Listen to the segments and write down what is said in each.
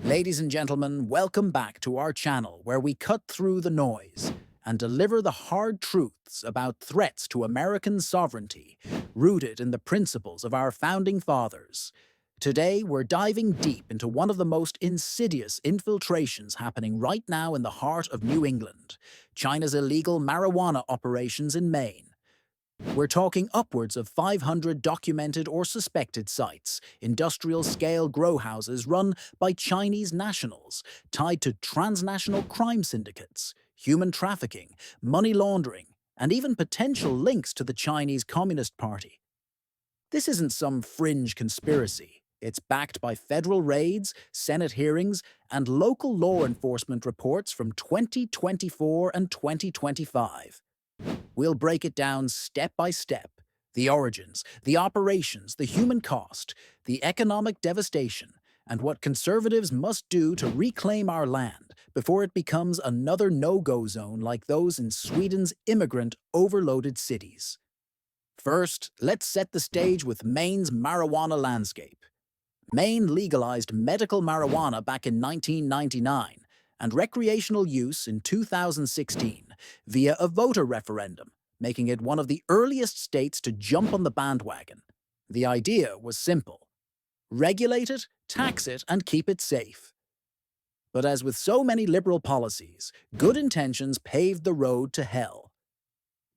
Ladies and gentlemen, welcome back to our channel where we cut through the noise and deliver the hard truths about threats to American sovereignty, rooted in the principles of our founding fathers. Today, we're diving deep into one of the most insidious infiltrations happening right now in the heart of New England, China's illegal marijuana operations in Maine. We're talking upwards of 500 documented or suspected sites, industrial-scale grow houses run by Chinese nationals, tied to transnational crime syndicates, human trafficking, money laundering, and even potential links to the Chinese Communist Party. This isn't some fringe conspiracy. It's backed by federal raids, Senate hearings, and local law enforcement reports from 2024 and 2025. We'll break it down step by step. The origins, the operations, the human cost, the economic devastation, and what conservatives must do to reclaim our land before it becomes another no-go zone like those in Sweden's immigrant-overloaded cities. First, let's set the stage with Maine's marijuana landscape. Maine legalized medical marijuana back in 1999 and recreational use in 2016 via a voter referendum, making it one of the earliest states to jump on the bandwagon. The idea was simple: regulate it, tax it, and keep it safe. But as with so many liberal policies, good intentions paved the road to hell.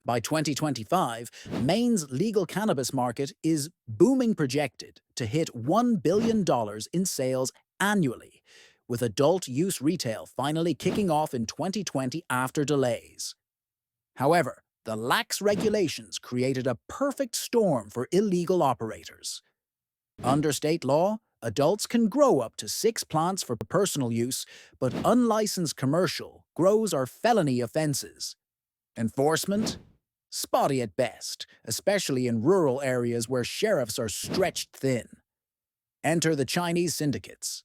By 2025, Maine's legal cannabis market is booming, projected to hit $1 billion in sales annually, with adult use retail finally kicking off in 2020 after delays. However, the lax regulations created a perfect storm for illegal operators. Under state law, adults can grow up to 6 plants for personal use, but unlicensed commercial grows are felony offenses. Enforcement? Spotty at best, especially in rural areas where sheriffs are stretched thin. Enter the Chinese syndicates.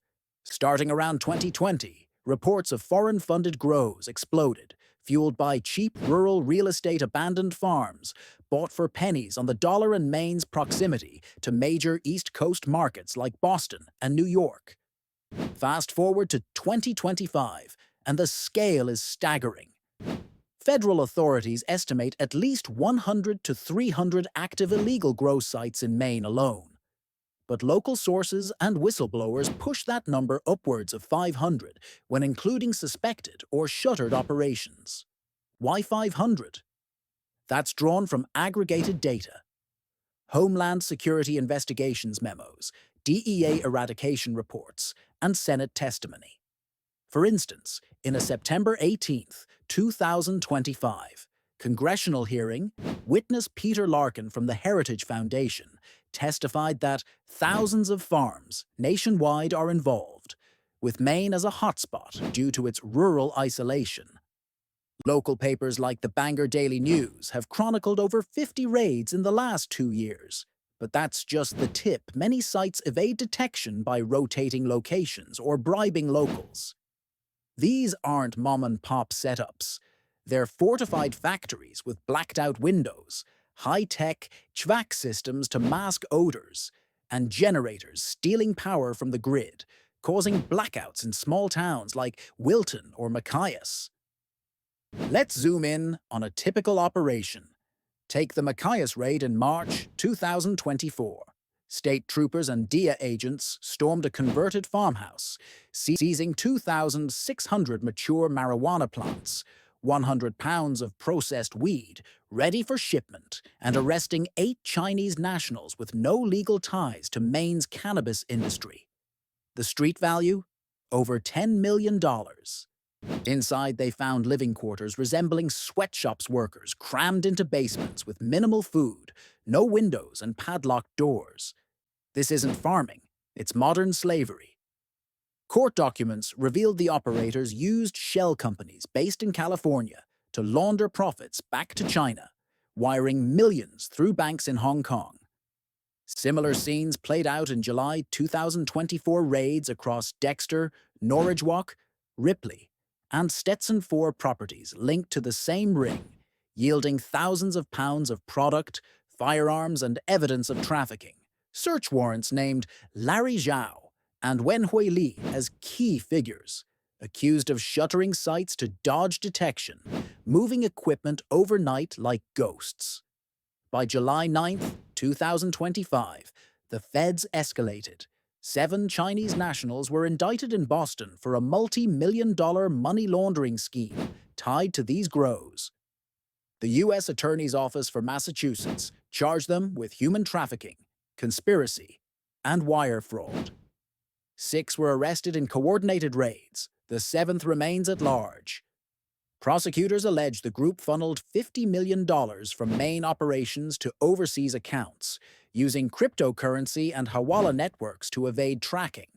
Starting around 2020, reports of foreign-funded grows exploded, fueled by cheap rural real estate abandoned farms bought for pennies on the dollar in Maine's proximity to major East Coast markets like Boston and New York. Fast forward to 2025, and the scale is staggering. Federal authorities estimate at least 100 to 300 active illegal grow sites in Maine alone. But local sources and whistleblowers push that number upwards of 500 when including suspected or shuttered operations. Why 500? That's drawn from aggregated data. Homeland Security investigations memos, DEA eradication reports, and Senate testimony. For instance, in a September 18, 2025, congressional hearing, witness Peter Larkin from the Heritage Foundation testified that thousands of farms nationwide are involved, with Maine as a hotspot due to its rural isolation. Local papers like the Bangor Daily News have chronicled over 50 raids in the last 2 years. But that's just the tip. Many sites evade detection by rotating locations or bribing locals. These aren't mom-and-pop setups. They're fortified factories with blacked-out windows, high-tech HVAC systems to mask odors, and generators stealing power from the grid, causing blackouts in small towns like Wilton or Machias. Let's zoom in on a typical operation. Take the Machias raid in March 2024. State troopers and DEA agents stormed a converted farmhouse, seizing 2,600 mature marijuana plants, 100 pounds of processed weed, ready for shipment, and arresting 8 Chinese nationals with no legal ties to Maine's cannabis industry. The street value? Over $10 million. Inside, they found living quarters resembling sweatshops workers crammed into basements with minimal food, no windows, and padlocked doors. This isn't farming, it's modern slavery. Court documents revealed the operators used shell companies based in California to launder profits back to China, wiring millions through banks in Hong Kong. Similar scenes played out in July 2024 raids across Dexter, Norridgewock, Ripley, and Stetson 4 properties linked to the same ring, yielding thousands of pounds of product, firearms, and evidence of trafficking. Search warrants named Larry Zhao and Wen Huili as key figures, accused of shuttering sites to dodge detection, moving equipment overnight like ghosts. By July 9th, 2025, the feds escalated. 7 Chinese nationals were indicted in Boston for a multi-million-dollar money laundering scheme tied to these grows. The U.S. Attorney's Office for Massachusetts charged them with human trafficking, conspiracy, and wire fraud. 6 were arrested in coordinated raids. The 7th remains at large. Prosecutors allege the group funneled $50 million from Maine operations to overseas accounts, using cryptocurrency and hawala networks to evade tracking.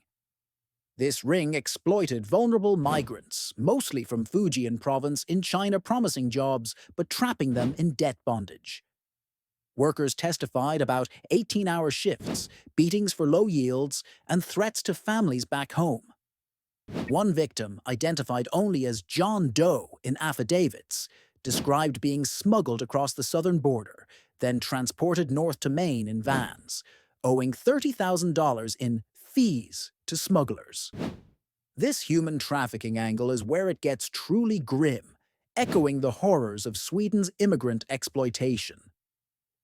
This ring exploited vulnerable migrants, mostly from Fujian province in China, promising jobs but trapping them in debt bondage. Workers testified about 18-hour shifts, beatings for low yields, and threats to families back home. One victim, identified only as John Doe in affidavits, described being smuggled across the southern border, then transported north to Maine in vans, owing $30,000 in fees to smugglers. This human trafficking angle is where it gets truly grim, echoing the horrors of Sweden's immigrant exploitation.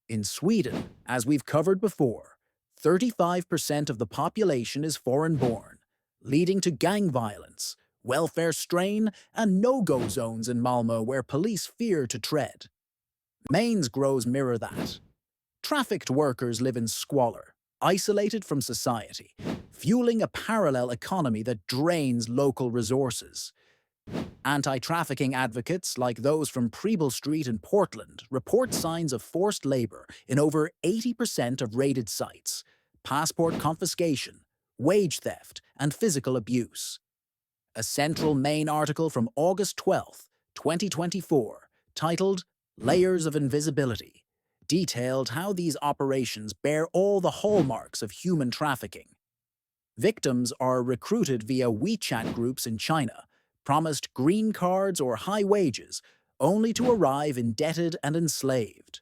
In Sweden, as we've covered before, 35% of the population is foreign-born, leading to gang violence, welfare strain, and no-go zones in Malmö where police fear to tread. Maine's grows mirror that. Trafficked workers live in squalor, isolated from society, fueling a parallel economy that drains local resources. Anti-trafficking advocates, like those from Preble Street in Portland, report signs of forced labor in over 80% of raided sites, passport confiscation, wage theft, and physical abuse. A Central Maine article from August 12, 2024, titled Layers of Invisibility, detailed how these operations bear all the hallmarks of human trafficking. Victims are recruited via WeChat groups in China, promised green cards or high wages, only to arrive indebted and enslaved.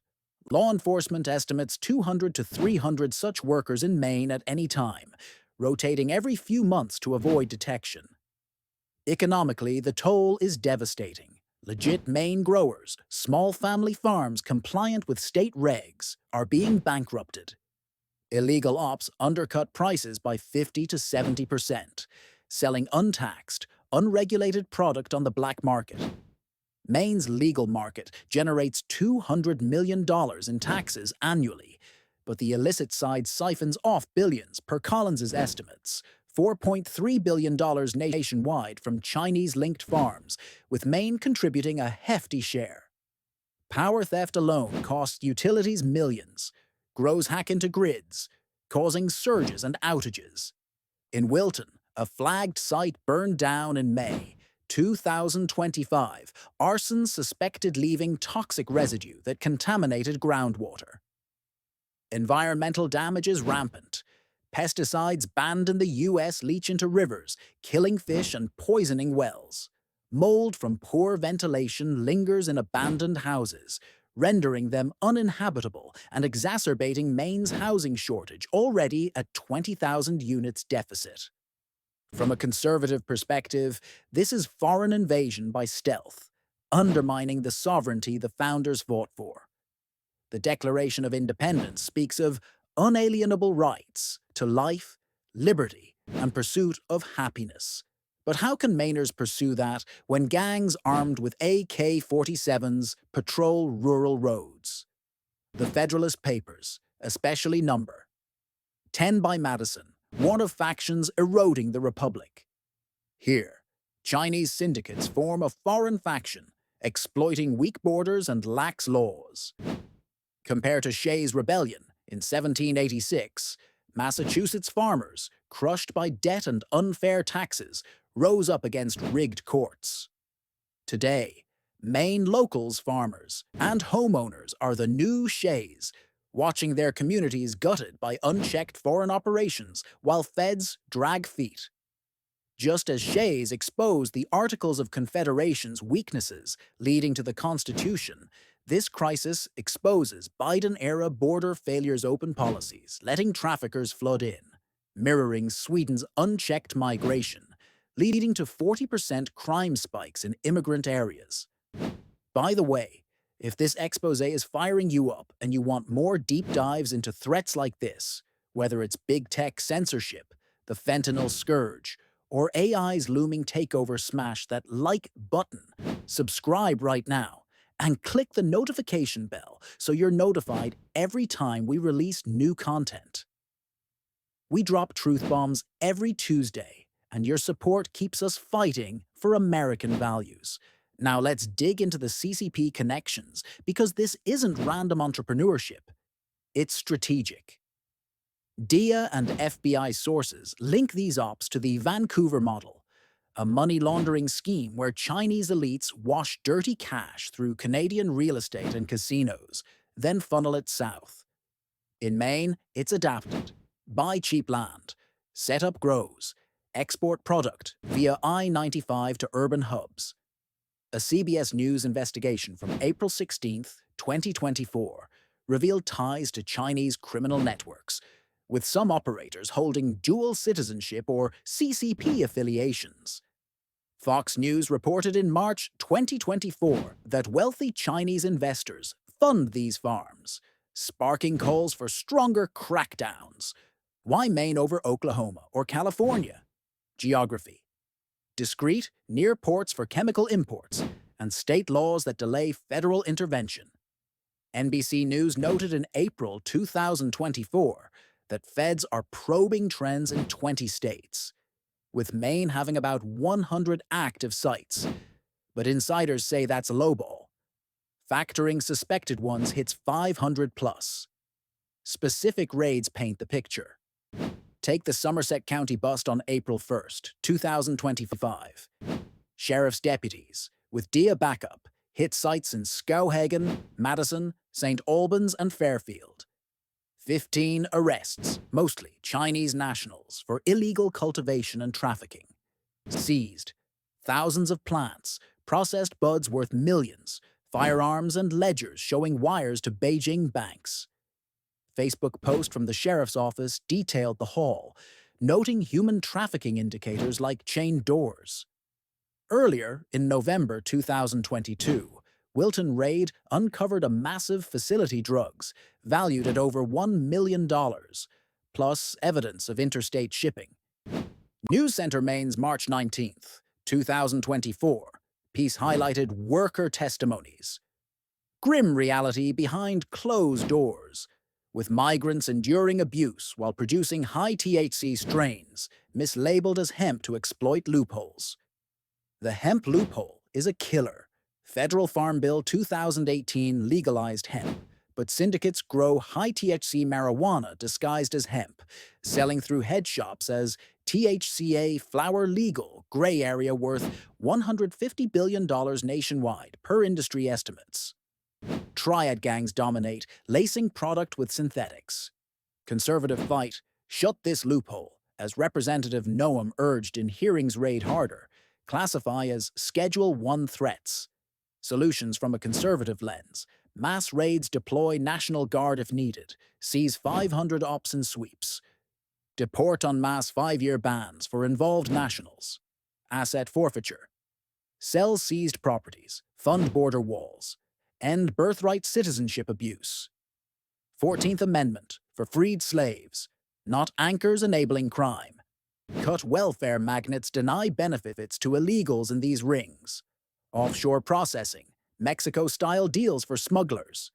Law enforcement estimates 200 to 300 such workers in Maine at any time, rotating every few months to avoid detection. Economically, the toll is devastating. Legit Maine growers, small family farms compliant with state regs, are being bankrupted. Illegal ops undercut prices by 50 to 70%, selling untaxed, unregulated product on the black market. Maine's legal market generates $200 million in taxes annually, but the illicit side siphons off billions per Collins's estimates, $4.3 billion nationwide from Chinese-linked farms, with Maine contributing a hefty share. Power theft alone costs utilities millions. Grows hack into grids, causing surges and outages. In Wilton, a flagged site burned down in May 2025, arson suspected leaving toxic residue that contaminated groundwater. Environmental damage is rampant. Pesticides banned in the U.S. leach into rivers, killing fish and poisoning wells. Mold from poor ventilation lingers in abandoned houses, rendering them uninhabitable and exacerbating Maine's housing shortage, already at 20,000 units deficit. From a conservative perspective, this is foreign invasion by stealth, undermining the sovereignty the founders fought for. The Declaration of Independence speaks of unalienable rights to life, liberty, and pursuit of happiness. But how can Mainers pursue that when gangs armed with AK-47s patrol rural roads? The Federalist Papers, especially number 10 by Madison, warn of factions eroding the Republic. Here, Chinese syndicates form a foreign faction, exploiting weak borders and lax laws. Compare to Shays' Rebellion in 1786, Massachusetts farmers, crushed by debt and unfair taxes, rose up against rigged courts. Today, Maine locals farmers and homeowners are the new Shays, watching their communities gutted by unchecked foreign operations while feds drag feet. Just as Shays exposed the Articles of Confederation's weaknesses leading to the Constitution, this crisis exposes Biden-era border failures open policies, letting traffickers flood in. mirroring Sweden's unchecked migration, leading to 40% crime spikes in immigrant areas. By the way, if this expose is firing you up and you want more deep dives into threats like this, whether it's big tech censorship, the fentanyl scourge, or AI's looming takeover, smash that like button, subscribe right now, and click the notification bell so you're notified every time we release new content. We drop truth bombs every Tuesday, and your support keeps us fighting for American values. Now let's dig into the CCP connections, because this isn't random entrepreneurship, it's strategic. DIA and FBI sources link these ops to the Vancouver model, a money laundering scheme where Chinese elites wash dirty cash through Canadian real estate and casinos, then funnel it south. In Maine, it's adapted. Buy cheap land, set up grows, export product via I-95 to urban hubs. A CBS News investigation from April 16, 2024, revealed ties to Chinese criminal networks, with some operators holding dual citizenship or CCP affiliations. Fox News reported in March 2024 that wealthy Chinese investors fund these farms, sparking calls for stronger crackdowns. Why Maine over Oklahoma or California? Geography. Discrete, near ports for chemical imports, and state laws that delay federal intervention. NBC News noted in April 2024 that feds are probing trends in 20 states, with Maine having about 100 active sites. But insiders say that's lowball. Factoring suspected ones hits 500 plus. Specific raids paint the picture. Take the Somerset County bust on April 1st, 2025. Sheriff's deputies, with DIA backup, hit sites in Skowhegan, Madison, St. Albans, and Fairfield. 15 arrests, mostly Chinese nationals, for illegal cultivation and trafficking. Seized thousands of plants, processed buds worth millions, firearms and ledgers showing wires to Beijing banks. Facebook post from the sheriff's office detailed the haul, noting human trafficking indicators like chain doors. Earlier, in November 2022, Wilton raid uncovered a massive facility drugs valued at over $1 million, plus evidence of interstate shipping. News Center Maine's March 19, 2024, piece highlighted worker testimonies. Grim reality behind closed doors, with migrants enduring abuse while producing high THC strains, mislabeled as hemp to exploit loopholes. The hemp loophole is a killer. Federal Farm Bill 2018 legalized hemp, but syndicates grow high-THC marijuana disguised as hemp, selling through head shops as THCA flower legal, gray area worth $150 billion nationwide, per industry estimates. Triad gangs dominate, lacing product with synthetics. Conservative fight, shut this loophole, as Representative Noam urged in hearings raid harder, classify as Schedule 1 threats. Solutions from a conservative lens. Mass raids deploy National Guard if needed. Seize 500 ops and sweeps. Deport en masse 5-year bans for involved nationals. Asset forfeiture. Sell seized properties. Fund border walls. End birthright citizenship abuse. 14th Amendment for freed slaves. Not anchors enabling crime. Cut welfare magnates deny benefits to illegals in these rings. Offshore processing, Mexico-style deals for smugglers.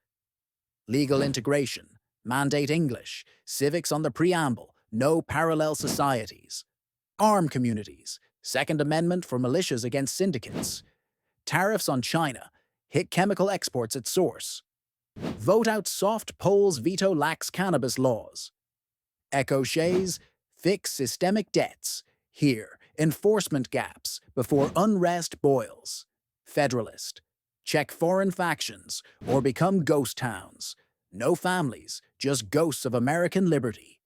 Legal integration, mandate English, civics on the preamble, no parallel societies. Arm communities, Second Amendment for militias against syndicates. Tariffs on China, hit chemical exports at source. Vote out soft polls veto lax cannabis laws. Echo Shays, fix systemic debts. Here, enforcement gaps before unrest boils. Federalist, check foreign factions or become ghost towns. No families, just ghosts of American liberty.